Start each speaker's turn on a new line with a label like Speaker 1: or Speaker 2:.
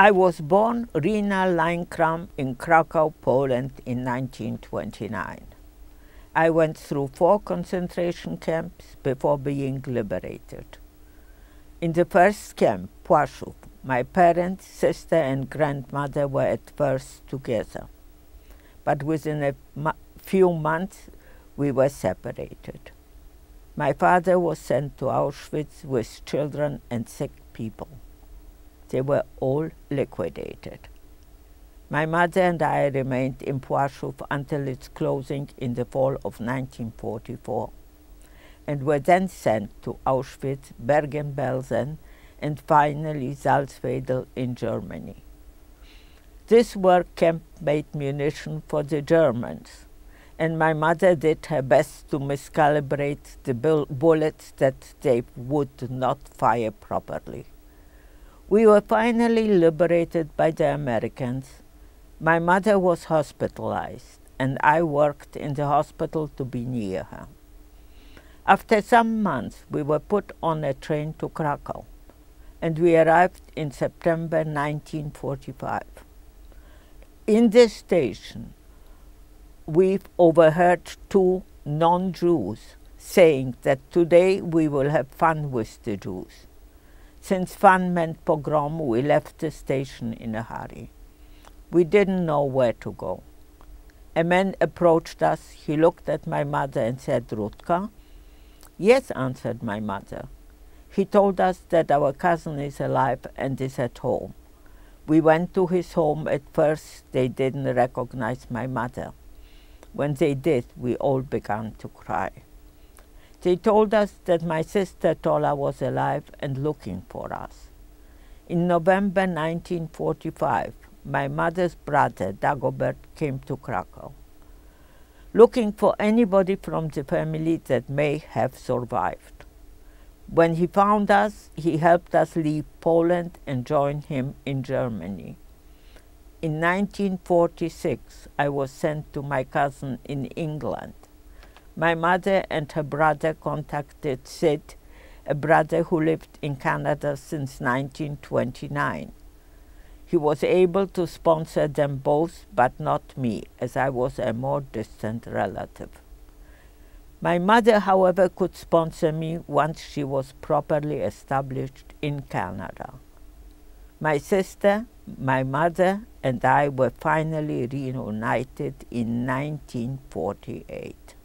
Speaker 1: I was born Rena Leinkram in Krakow, Poland in 1929. I went through 4 concentration camps before being liberated. In the first camp, Plaszow, my parents, sister and grandmother were at first together. But within a few months we were separated. My father was sent to Auschwitz with children and sick people. They were all liquidated. My mother and I remained in Plaszow until its closing in the fall of 1944, and were then sent to Auschwitz, Bergen Belsen, and finally Salzwedel in Germany. This work camp made munition for the Germans, and my mother did her best to miscalibrate the bullets that they would not fire properly. We were finally liberated by the Americans. My mother was hospitalized, and I worked in the hospital to be near her. After some months, we were put on a train to Krakow, and we arrived in September 1945. In this station, we overheard 2 non-Jews saying that today we will have fun with the Jews. Since fun meant pogrom, we left the station in a hurry. We didn't know where to go. A man approached us. He looked at my mother and said, "Rutka?" "Yes," answered my mother. He told us that our cousin is alive and is at home. We went to his home. At first, they didn't recognize my mother. When they did, we all began to cry. They told us that my sister Tola was alive and looking for us. In November 1945, my mother's brother, Dagobert, came to Krakow, looking for anybody from the family that may have survived. When he found us, he helped us leave Poland and join him in Germany. In 1946, I was sent to my cousin in England. My mother and her brother contacted Sid, a brother who lived in Canada since 1929. He was able to sponsor them both, but not me, as I was a more distant relative. My mother, however, could sponsor me once she was properly established in Canada. My sister, my mother, and I were finally reunited in 1948.